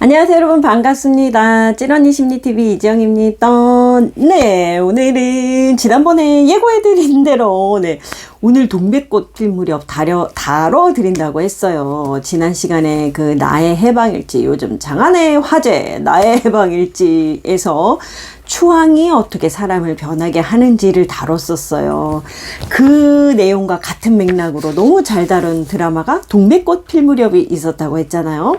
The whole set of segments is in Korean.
안녕하세요 여러분, 반갑습니다. 찌런이 심리TV 이지영입니다. 네, 오늘은 지난번에 예고해드린 대로 오늘 동백꽃 필 무렵 다뤄드린다고 했어요. 지난 시간에 그 나의 해방일지, 요즘 장안의 화제 나의 해방일지에서 추앙이 어떻게 사람을 변하게 하는지를 다뤘었어요. 그 내용과 같은 맥락으로 너무 잘 다룬 드라마가 동백꽃 필 무렵이 있었다고 했잖아요.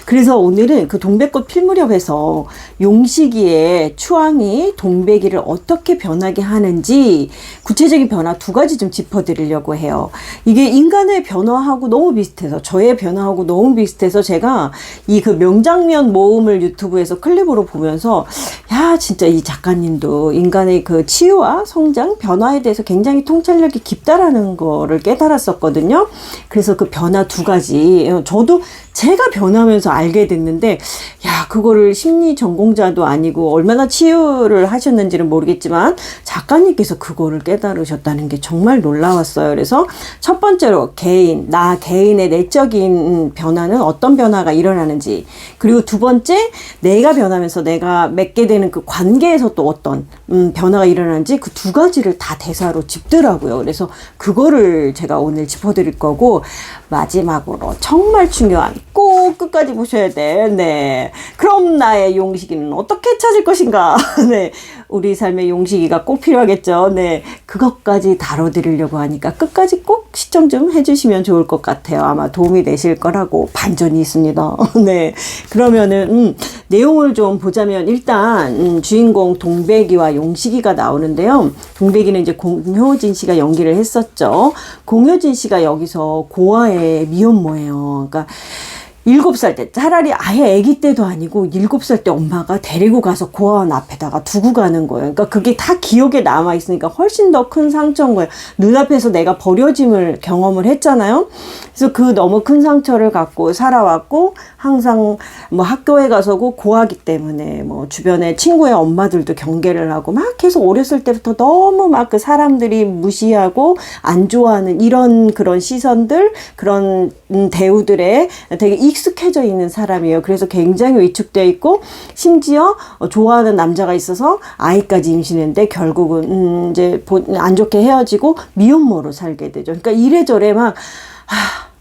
그래서 오늘은 그 동백꽃 필 무렵에서 용식이의 추앙이 동백이를 어떻게 변하게 하는지 구체적인 변화 두 가지 좀 짚어드리려고 해요. 이게 인간의 변화하고 너무 비슷해서, 저의 변화하고 너무 비슷해서 제가 이 그 명장면 모음을 유튜브에서 클립으로 보면서 야, 진짜 이 작가님도 인간의 그 치유와 성장, 변화에 대해서 굉장히 통찰력이 깊다라는 거를 깨달았었거든요. 그래서 그 변화 두 가지, 저도 제가 변하면서 알게 됐는데, 야, 그거를 심리 전공자도 아니고 얼마나 치유를 하셨는지는 모르겠지만 작가님께서 그거를 깨달으셨다는 게 정말 놀라웠어요. 그래서 첫 번째로 나 개인의 내적인 변화는 어떤 변화가 일어나는지, 그리고 두 번째 내가 변하면서 내가 맺게 되는 그 관계에서 또 어떤 변화가 일어나는지, 그 두 가지를 다 대사로 짚더라고요. 그래서 그거를 제가 오늘 짚어드릴 거고, 마지막으로 정말 중요한, 꼭 끝까지 보셔야 돼. 네. 그럼 나의 용식이는 어떻게 찾을 것인가? 네. 우리 삶의 용식이가 꼭 필요하겠죠. 네. 그것까지 다뤄드리려고 하니까 끝까지 꼭 시청 좀 해주시면 좋을 것 같아요. 아마 도움이 되실 거라고 반전이 있습니다. 네. 그러면은, 내용을 좀 보자면, 일단, 주인공 동백이와 용식이가 나오는데요. 동백이는 이제 공효진 씨가 연기를 했었죠. 공효진 씨가 여기서 고아의 미혼모예요. 그러니까, 7살 때, 차라리 아예 아기 때도 아니고 7살 때 엄마가 데리고 가서 고아원 앞에다가 두고 가는 거예요. 그러니까 그게 다 기억에 남아있으니까 훨씬 더 큰 상처인 거예요. 눈앞에서 내가 버려짐을 경험을 했잖아요. 그래서 그 너무 큰 상처를 갖고 살아왔고, 항상 뭐 학교에 가서고 고아기 때문에 뭐 주변에 친구의 엄마들도 경계를 하고 막 계속 어렸을 때부터 너무 막 그 사람들이 무시하고 안 좋아하는 이런 그런 시선들, 그런 대우들에 되게 익숙해져 있는 사람이에요. 그래서 굉장히 위축되어 있고, 심지어 좋아하는 남자가 있어서 아이까지 임신했는데 결국은 이제 안 좋게 헤어지고 미혼모로 살게 되죠. 그러니까 이래저래 막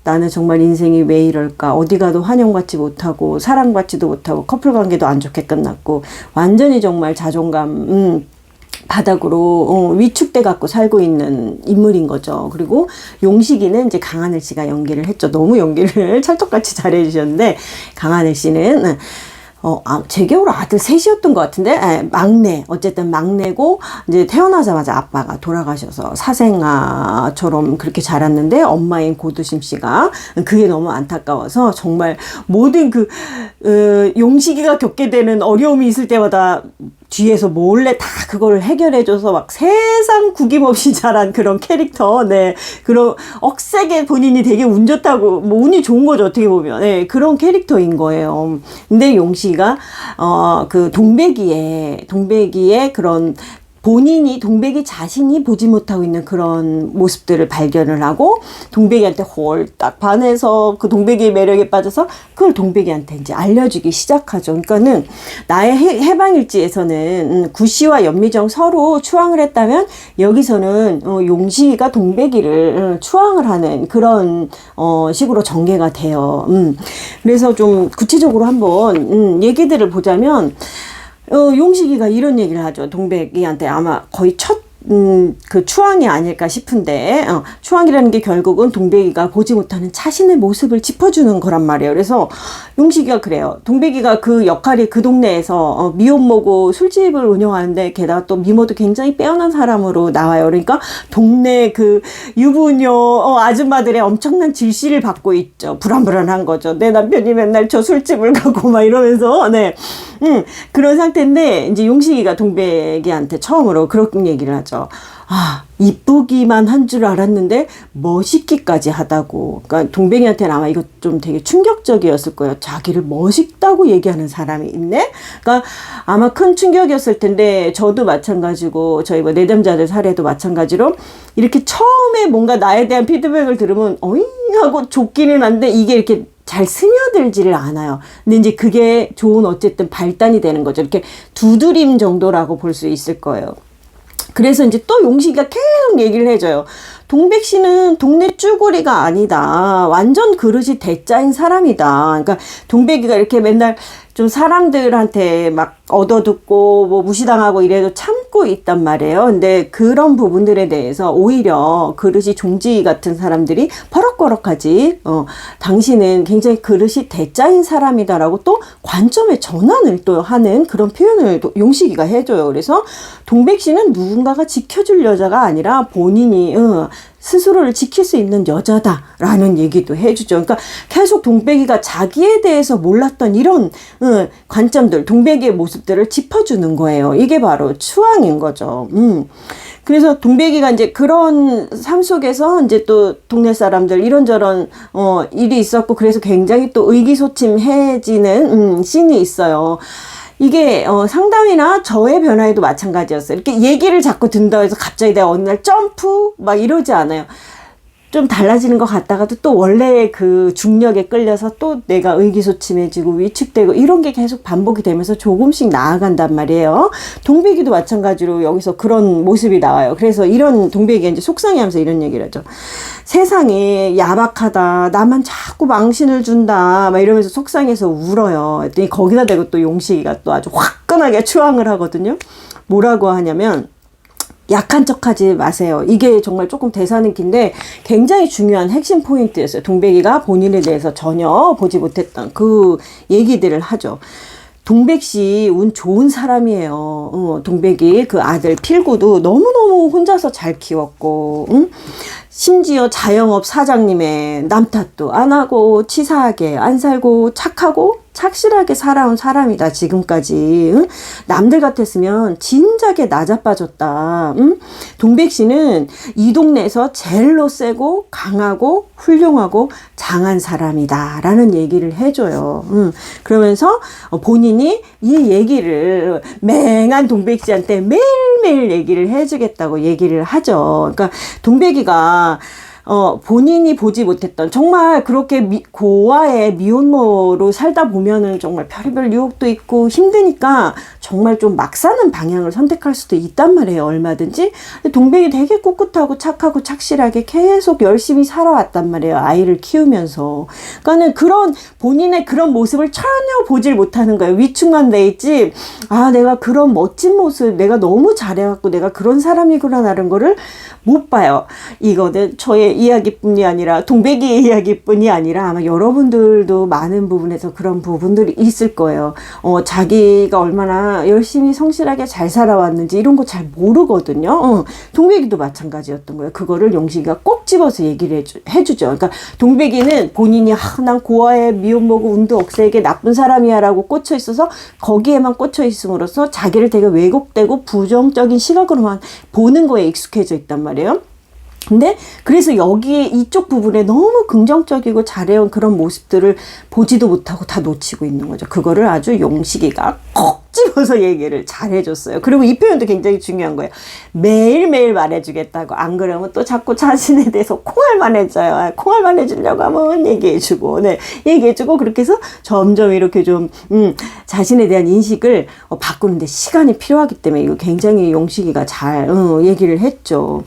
나는 정말 인생이 왜 이럴까, 어디 가도 환영받지 못하고 사랑받지도 못하고 커플 관계도 안 좋게 끝났고, 완전히 정말 자존감 바닥으로 위축돼 갖고 살고 있는 인물인 거죠. 그리고 용식이는 이제 강하늘 씨가 연기를 했죠. 너무 연기를 찰떡같이 잘해 주셨는데, 강하늘 씨는 제겨울 아들 셋이었던 것 같은데, 막내, 어쨌든 막내고, 이제 태어나자마자 아빠가 돌아가셔서 사생아처럼 그렇게 자랐는데, 엄마인 고두심 씨가 그게 너무 안타까워서 정말 모든 용식이가 겪게 되는 어려움이 있을 때마다 뒤에서 몰래 다 그거를 해결해줘서 막 세상 구김없이 자란 그런 캐릭터. 네. 그런 억세게 본인이 되게 운 좋다고, 뭐 운이 좋은 거죠, 어떻게 보면. 네. 그런 캐릭터인 거예요. 근데 용식이가, 그 동백이의 그런 동백이 자신이 보지 못하고 있는 그런 모습들을 발견을 하고, 동백이한테 홀딱 반해서 그 동백이의 매력에 빠져서 그걸 동백이한테 이제 알려주기 시작하죠. 그러니까는 나의 해방일지에서는 구시와 연미정 서로 추앙을 했다면, 여기서는 용식이가 동백이를 추앙을 하는 그런 식으로 전개가 돼요. 그래서 좀 구체적으로 한번 얘기들을 보자면, 용식이가 이런 얘기를 하죠. 동백이한테 아마 거의 첫 그 추앙이 아닐까 싶은데, 추앙이라는 게 결국은 동백이가 보지 못하는 자신의 모습을 짚어주는 거란 말이에요. 그래서 용식이가 그래요. 동백이가 그 역할이 그 동네에서 미혼모고 술집을 운영하는데, 게다가 또 미모도 굉장히 빼어난 사람으로 나와요. 그러니까 동네 그 유부녀 아줌마들의 엄청난 질시를 받고 있죠. 불안불안한 거죠. 내 남편이 맨날 저 술집을 가고 막 이러면서, 네. 그런 상태인데, 이제 용식이가 동백이한테 처음으로 그런 얘기를 하죠. 이쁘기만 한 줄 알았는데 멋있기까지 하다고. 그러니까 동백이한테는 아마 이거 좀 되게 충격적이었을 거예요. 자기를 멋있다고 얘기하는 사람이 있네? 그러니까 아마 큰 충격이었을 텐데, 저도 마찬가지고, 저희 뭐 내담자들 사례도 마찬가지로, 이렇게 처음에 뭔가 나에 대한 피드백을 들으면 어잉 하고 좋기는 한데, 이게 이렇게 잘 스며들지를 않아요. 근데 이제 그게 좋은 어쨌든 발단이 되는 거죠. 이렇게 두드림 정도라고 볼 수 있을 거예요. 그래서 이제 또 용식이가 계속 얘기를 해줘요. 동백 씨는 동네 쭈구리가 아니다. 완전 그릇이 대짜인 사람이다. 그러니까 동백이가 이렇게 맨날 좀 사람들한테 막 얻어듣고 뭐 무시당하고 이래도 참고 있단 말이에요. 근데 그런 부분들에 대해서 오히려 그릇이 종지 같은 사람들이 버럭버럭하지. 당신은 굉장히 그릇이 대짜인 사람이다라고 또 관점의 전환을 또 하는 그런 표현을 용식이가 해줘요. 그래서 동백 씨는 누군가가 지켜줄 여자가 아니라 본인이 스스로를 지킬 수 있는 여자다라는 얘기도 해주죠. 그러니까 계속 동백이가 자기에 대해서 몰랐던 이런 관점들, 동백이의 모습들을 짚어주는 거예요. 이게 바로 추앙인 거죠. 그래서 동백이가 이제 그런 삶 속에서 이제 또 동네 사람들 이런저런 일이 있었고 그래서 굉장히 또 의기소침해지는 씬이 있어요. 이게 상담이나 저의 변화에도 마찬가지였어요. 이렇게 얘기를 자꾸 듣는다 해서 갑자기 내가 어느 날 점프 막 이러지 않아요. 좀 달라지는 것 같다가도 또 원래의 그 중력에 끌려서 또 내가 의기소침해지고 위축되고 이런 게 계속 반복이 되면서 조금씩 나아간단 말이에요. 동백이도 마찬가지로 여기서 그런 모습이 나와요. 그래서 이런 동백이가 이제 속상해하면서 이런 얘기를 하죠. 세상이 야박하다. 나만 자꾸 망신을 준다. 막 이러면서 속상해서 울어요. 했더니 거기다 대고 또 용식이가 또 아주 화끈하게 추앙을 하거든요. 뭐라고 하냐면 약한 척하지 마세요. 이게 정말 조금 대사는 긴데 굉장히 중요한 핵심 포인트였어요. 동백이가 본인에 대해서 전혀 보지 못했던 그 얘기들을 하죠. 동백 씨 운 좋은 사람이에요. 동백이 그 아들 필구도 너무너무 혼자서 잘 키웠고 심지어 자영업 사장님의 남 탓도 안 하고 치사하게 안 살고 착하고 착실하게 살아온 사람이다 지금까지. 남들 같았으면 진작에 나자빠졌다. 동백 씨는 이 동네에서 제일로 세고 강하고 훌륭하고 장한 사람이다 라는 얘기를 해줘요. 그러면서 본인이 이 얘기를 맹한 동백 씨한테 매일매일 얘기를 해주겠다고 얘기를 하죠. 그러니까 동백이가 본인이 보지 못했던 정말 그렇게 고아의 미혼모로 살다 보면은 정말 별의별 유혹도 있고 힘드니까 정말 좀 막 사는 방향을 선택할 수도 있단 말이에요. 얼마든지. 동백이 되게 꿋꿋하고 착하고 착실하게 계속 열심히 살아왔단 말이에요. 아이를 키우면서. 그러니까는 그런 본인의 그런 모습을 전혀 보질 못하는 거예요. 위축만 돼 있지. 아, 내가 그런 멋진 모습, 내가 너무 잘해갖고 내가 그런 사람이구나라는 거를 못 봐요. 이거는 저의 이야기뿐이 아니라 동백이의 이야기뿐이 아니라 아마 여러분들도 많은 부분에서 그런 부분들이 있을 거예요. 자기가 얼마나 열심히 성실하게 잘 살아왔는지 이런 거 잘 모르거든요. 동백이도 마찬가지였던 거예요. 그거를 용식이가 꼭 집어서 얘기를 해주죠. 그러니까 동백이는 본인이 난 고아의 미혼모고 운도 억세게 나쁜 사람이야 라고 꽂혀 있어서 거기에만 꽂혀 있음으로써 자기를 되게 왜곡되고 부정적인 시각으로만 보는 거에 익숙해져 있단 말이에요. 근데 그래서 여기에 이쪽 부분에 너무 긍정적이고 잘해온 그런 모습들을 보지도 못하고 다 놓치고 있는 거죠. 그거를 아주 용식이가 콕 집어서 얘기를 잘 해줬어요. 그리고 이 표현도 굉장히 중요한 거예요. 매일매일 말해주겠다고. 안 그러면 또 자꾸 자신에 대해서 콩알만 해줘요. 콩알만 해주려고 하면 얘기해주고, 네, 얘기해주고 그렇게 해서 점점 이렇게 좀 자신에 대한 인식을 바꾸는데 시간이 필요하기 때문에 이거 굉장히 용식이가 잘 얘기를 했죠.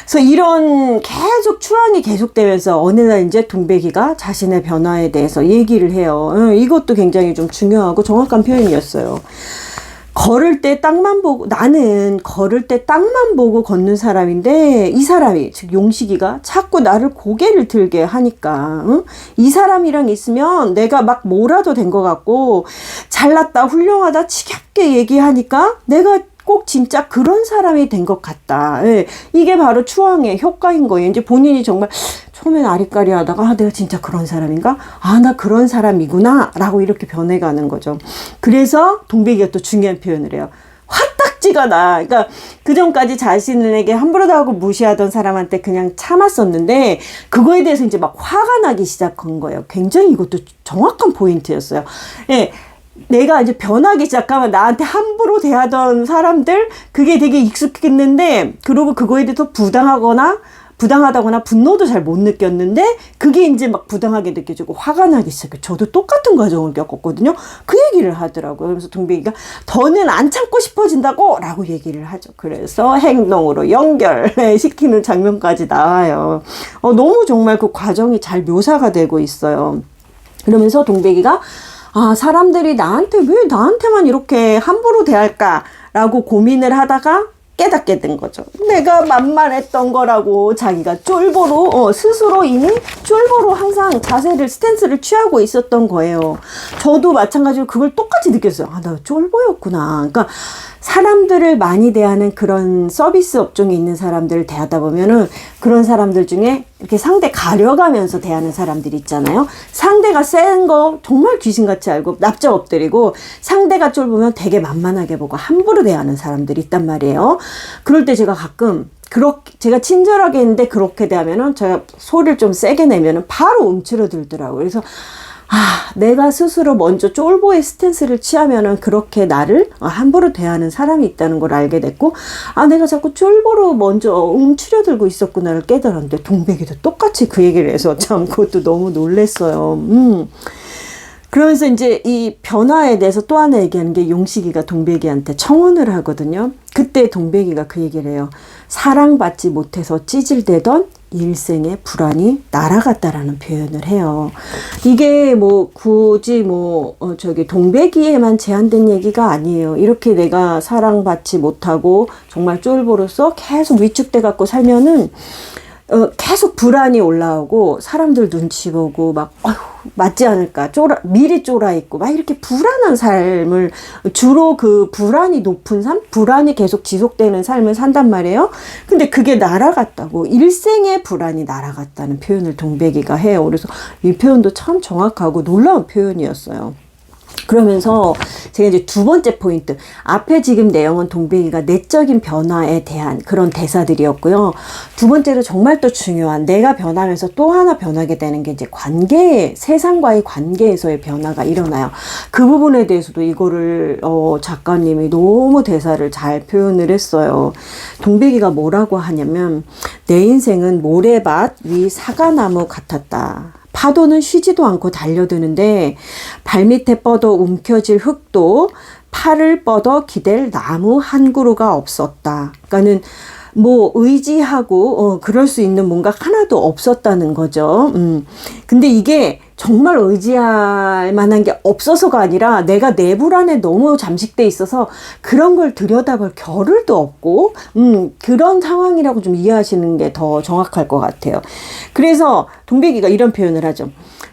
그래서 이런 계속 추앙이 계속되면서 어느 날 이제 동백이가 자신의 변화에 대해서 얘기를 해요. 이것도 굉장히 좀 중요하고 정확한 표현이었어요. 걸을 때 땅만 보고, 나는 걸을 때 땅만 보고 걷는 사람인데 이 사람이, 즉 용식이가 자꾸 나를 고개를 들게 하니까 이 사람이랑 있으면 내가 막 뭐라도 된 것 같고 잘났다 훌륭하다 지겹게 얘기하니까 내가 꼭 진짜 그런 사람이 된 것 같다. 예, 이게 바로 추앙의 효과인 거예요. 이제 본인이 정말 처음엔 아리까리 하다가 내가 진짜 그런 사람인가? 나 그런 사람이구나 라고 이렇게 변해가는 거죠. 그래서 동백이가 또 중요한 표현을 해요. 화딱지가 나. 그러니까 그전까지 자신에게 함부로도 하고 무시하던 사람한테 그냥 참았었는데 그거에 대해서 이제 막 화가 나기 시작한 거예요. 굉장히 이것도 정확한 포인트였어요. 예. 내가 이제 변하기 시작하면 나한테 함부로 대하던 사람들 그게 되게 익숙했는데 그러고 그거에 대해서 부당하거나 부당하다거나 분노도 잘 못 느꼈는데 그게 이제 막 부당하게 느껴지고 화가 나기 시작해. 저도 똑같은 과정을 겪었거든요. 그 얘기를 하더라고요. 그래서 동백이가 더는 안 참고 싶어진다고 라고 얘기를 하죠. 그래서 행동으로 연결시키는 장면까지 나와요. 너무 정말 그 과정이 잘 묘사가 되고 있어요. 그러면서 동백이가 사람들이 왜 나한테만 이렇게 함부로 대할까라고 고민을 하다가 깨닫게 된 거죠. 내가 만만했던 거라고 자기가 쫄보로 스스로 이미 쫄보로 항상 스탠스를 취하고 있었던 거예요. 저도 마찬가지로 그걸 똑같이 느꼈어요. 나 쫄보였구나. 그러니까 사람들을 많이 대하는 그런 서비스 업종에 있는 사람들을 대하다 보면은 그런 사람들 중에 이렇게 상대 가려가면서 대하는 사람들이 있잖아요. 상대가 센 거 정말 귀신같이 알고 납작 엎드리고 상대가 쫄보면 되게 만만하게 보고 함부로 대하는 사람들이 있단 말이에요. 그럴 때 제가 가끔 제가 친절하게 했는데 그렇게 대하면은 제가 소리를 좀 세게 내면은 바로 움츠러들더라고요. 그래서 내가 스스로 먼저 쫄보의 스탠스를 취하면은 그렇게 나를 함부로 대하는 사람이 있다는 걸 알게 됐고, 내가 자꾸 쫄보로 먼저 움츠려들고 있었구나를 깨달았는데, 동백이도 똑같이 그 얘기를 해서 참 그것도 너무 놀랬어요. 그러면서 이제 이 변화에 대해서 또 하나 얘기하는 게 용식이가 동백이한테 청혼을 하거든요. 그때 동백이가 그 얘기를 해요. 사랑받지 못해서 찌질대던 일생의 불안이 날아갔다라는 표현을 해요. 이게 굳이 동백이에만 제한된 얘기가 아니에요. 이렇게 내가 사랑받지 못하고 정말 쫄보로서 계속 위축돼 갖고 살면은 계속 불안이 올라오고 사람들 눈치 보고 맞지 않을까 미리 쫄아 있고 이렇게 불안한 삶을 주로 그 불안이 높은 삶, 불안이 계속 지속되는 삶을 산단 말이에요. 근데 그게 날아갔다고, 일생의 불안이 날아갔다는 표현을 동백이가 해요. 그래서 이 표현도 참 정확하고 놀라운 표현이었어요. 그러면서 제가 이제 두 번째 포인트, 앞에 지금 내용은 동백이가 내적인 변화에 대한 그런 대사들이었고요. 두 번째로 정말 또 중요한, 내가 변하면서 또 하나 변하게 되는 게 이제 세상과의 관계에서의 변화가 일어나요. 그 부분에 대해서도 이거를 작가님이 너무 대사를 잘 표현을 했어요. 동백이가 뭐라고 하냐면, 내 인생은 모래밭 위 사과나무 같았다. 파도는 쉬지도 않고 달려드는데 발밑에 뻗어 움켜질 흙도 팔을 뻗어 기댈 나무 한 그루가 없었다. 그러니까는 의지하고 그럴 수 있는 뭔가 하나도 없었다는 거죠. 근데 이게 정말 의지할 만한 게 없어서가 아니라 내가 내 불안에 너무 잠식돼 있어서 그런 걸 들여다볼 겨를도 없고 그런 상황이라고 좀 이해하시는 게 더 정확할 것 같아요. 그래서 동백이가 이런 표현을 하죠.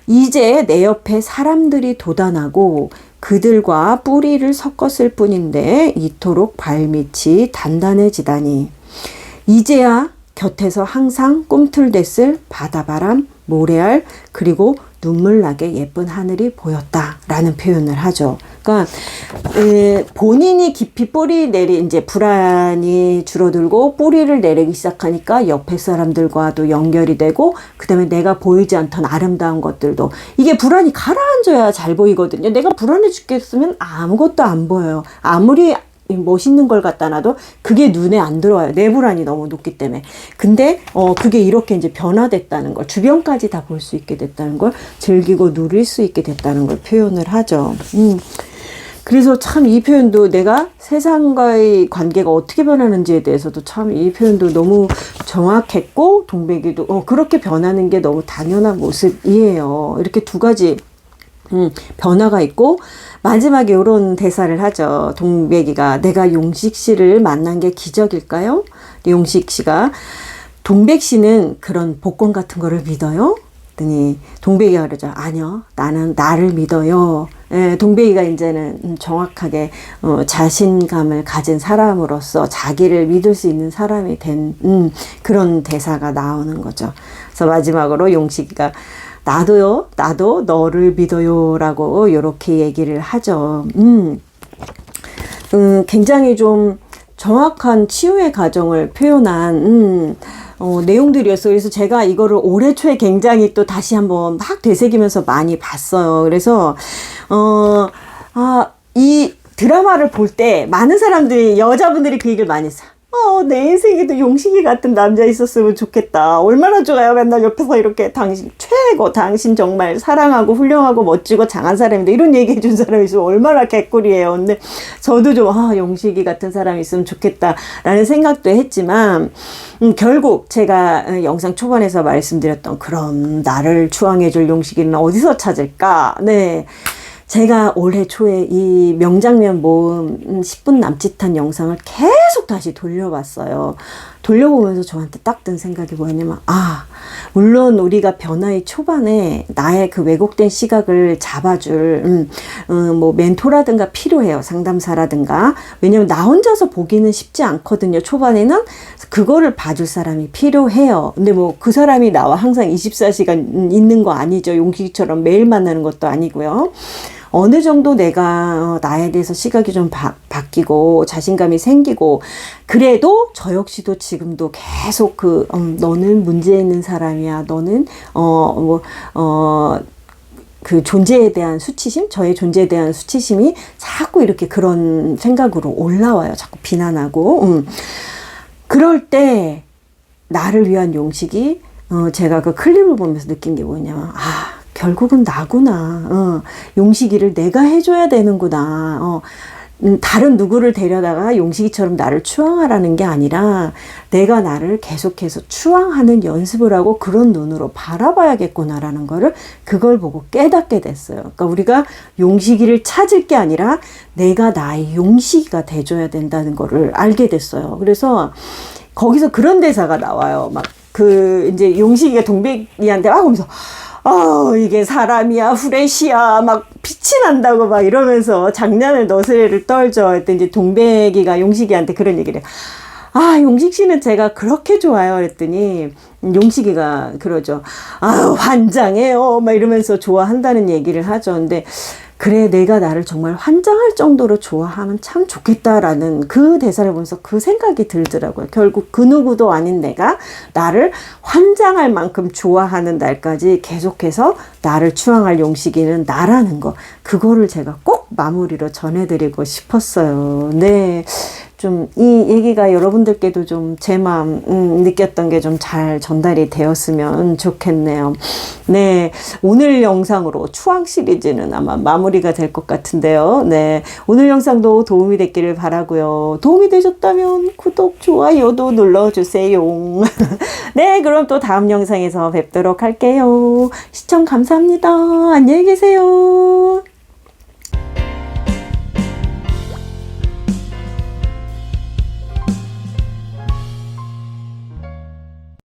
이제 내 옆에 사람들이 돋아나고 그들과 뿌리를 섞었을 뿐인데 이토록 발밑이 단단해지다니. 이제야 곁에서 항상 꿈틀댔을 바다바람, 모래알, 그리고 눈물나게 예쁜 하늘이 보였다라는 표현을 하죠. 그러니까 본인이 깊이 이제 불안이 줄어들고 뿌리를 내리기 시작하니까 옆에 사람들과도 연결이 되고, 그 다음에 내가 보이지 않던 아름다운 것들도, 이게 불안이 가라앉아야 잘 보이거든요. 내가 불안해 죽겠으면 아무것도 안 보여요. 아무리 멋있는 걸 갖다 놔도 그게 눈에 안 들어와요. 내 불안이 너무 높기 때문에. 근데 그게 이렇게 이제 변화됐다는 걸, 주변까지 다 볼 수 있게 됐다는 걸, 즐기고 누릴 수 있게 됐다는 걸 표현을 하죠. 그래서 참 이 표현도, 내가 세상과의 관계가 어떻게 변하는지에 대해서도 참 이 표현도 너무 정확했고, 동백이도 그렇게 변하는 게 너무 당연한 모습이에요. 이렇게 두 가지 변화가 있고, 마지막에 이런 대사를 하죠. 동백이가, 내가 용식 씨를 만난 게 기적일까요? 용식 씨가, 동백 씨는 그런 복권 같은 거를 믿어요? 그랬더니 동백이가 그러죠. 아니요, 나는 나를 믿어요. 동백이가 이제는 정확하게 자신감을 가진 사람으로서 자기를 믿을 수 있는 사람이 된 그런 대사가 나오는 거죠. 그래서 마지막으로 용식이가, 나도 너를 믿어요 라고 이렇게 얘기를 하죠. 굉장히 좀 정확한 치유의 과정을 표현한 내용들이었어요. 그래서 제가 이거를 올해 초에 굉장히 또 다시 한번 막 되새기면서 많이 봤어요. 그래서 이 드라마를 볼 때 많은 사람들이, 여자분들이 그 얘기를 많이 했어요. 내 인생에도 용식이 같은 남자 있었으면 좋겠다. 얼마나 좋아요. 맨날 옆에서 이렇게 당신 최고, 당신 정말 사랑하고 훌륭하고 멋지고 장한 사람인데 이런 얘기 해준 사람이 있으면 얼마나 개꿀이에요. 근데 저도 좀 용식이 같은 사람이 있으면 좋겠다라는 생각도 했지만 결국 제가 영상 초반에서 말씀드렸던 그럼 나를 추앙해줄 용식이는 어디서 찾을까? 네. 제가 올해 초에 이 명장면 모음 10분 남짓한 영상을 계속 다시 돌려봤어요. 돌려보면서 저한테 딱 든 생각이 뭐였냐면, 물론 우리가 변화의 초반에 나의 그 왜곡된 시각을 잡아줄, 뭐 멘토라든가 필요해요. 상담사라든가. 왜냐면 나 혼자서 보기는 쉽지 않거든요. 초반에는 그거를 봐줄 사람이 필요해요. 근데 뭐 그 사람이 나와 항상 24시간 있는 거 아니죠. 용식이처럼 매일 만나는 것도 아니고요. 어느 정도 내가 나에 대해서 시각이 좀 바뀌고 자신감이 생기고 그래도 저 역시도 지금도 계속 너는 문제 있는 사람이야. 너는 그 존재에 대한 수치심, 저의 존재에 대한 수치심이 자꾸 이렇게 그런 생각으로 올라와요. 자꾸 비난하고. 그럴 때 나를 위한 용식이 제가 그 클립을 보면서 느낀 게 뭐냐면 결국은 나구나. 용식이를 내가 해줘야 되는구나. 다른 누구를 데려다가 용식이처럼 나를 추앙하라는 게 아니라 내가 나를 계속해서 추앙하는 연습을 하고 그런 눈으로 바라봐야겠구나라는 거를 그걸 보고 깨닫게 됐어요. 그러니까 우리가 용식이를 찾을 게 아니라 내가 나의 용식이가 돼줘야 된다는 거를 알게 됐어요. 그래서 거기서 그런 대사가 나와요. 이제 용식이가 동백이한테 하면서 이게 사람이야, 후레쉬야, 막 빛이 난다고 막 이러면서 장난을 너스레를 떨죠. 그때 이제 동백이가 용식이한테 그런 얘기를 해요. 용식 씨는 제가 그렇게 좋아요. 그랬더니 용식이가 그러죠. 환장해요. 막 이러면서 좋아한다는 얘기를 하죠. 근데 그래, 내가 나를 정말 환장할 정도로 좋아하면 참 좋겠다라는 그 대사를 보면서 그 생각이 들더라고요. 결국 그 누구도 아닌 내가 나를 환장할 만큼 좋아하는 날까지 계속해서 나를 추앙할 용식이는 나라는 거. 그거를 제가 꼭 마무리로 전해드리고 싶었어요. 네. 좀 이 얘기가 여러분들께도 좀 제 마음 느꼈던 게 좀 잘 전달이 되었으면 좋겠네요. 네, 오늘 영상으로 추앙 시리즈는 아마 마무리가 될 것 같은데요. 네, 오늘 영상도 도움이 됐기를 바라고요. 도움이 되셨다면 구독, 좋아요도 눌러주세요. 네, 그럼 또 다음 영상에서 뵙도록 할게요. 시청 감사합니다. 안녕히 계세요.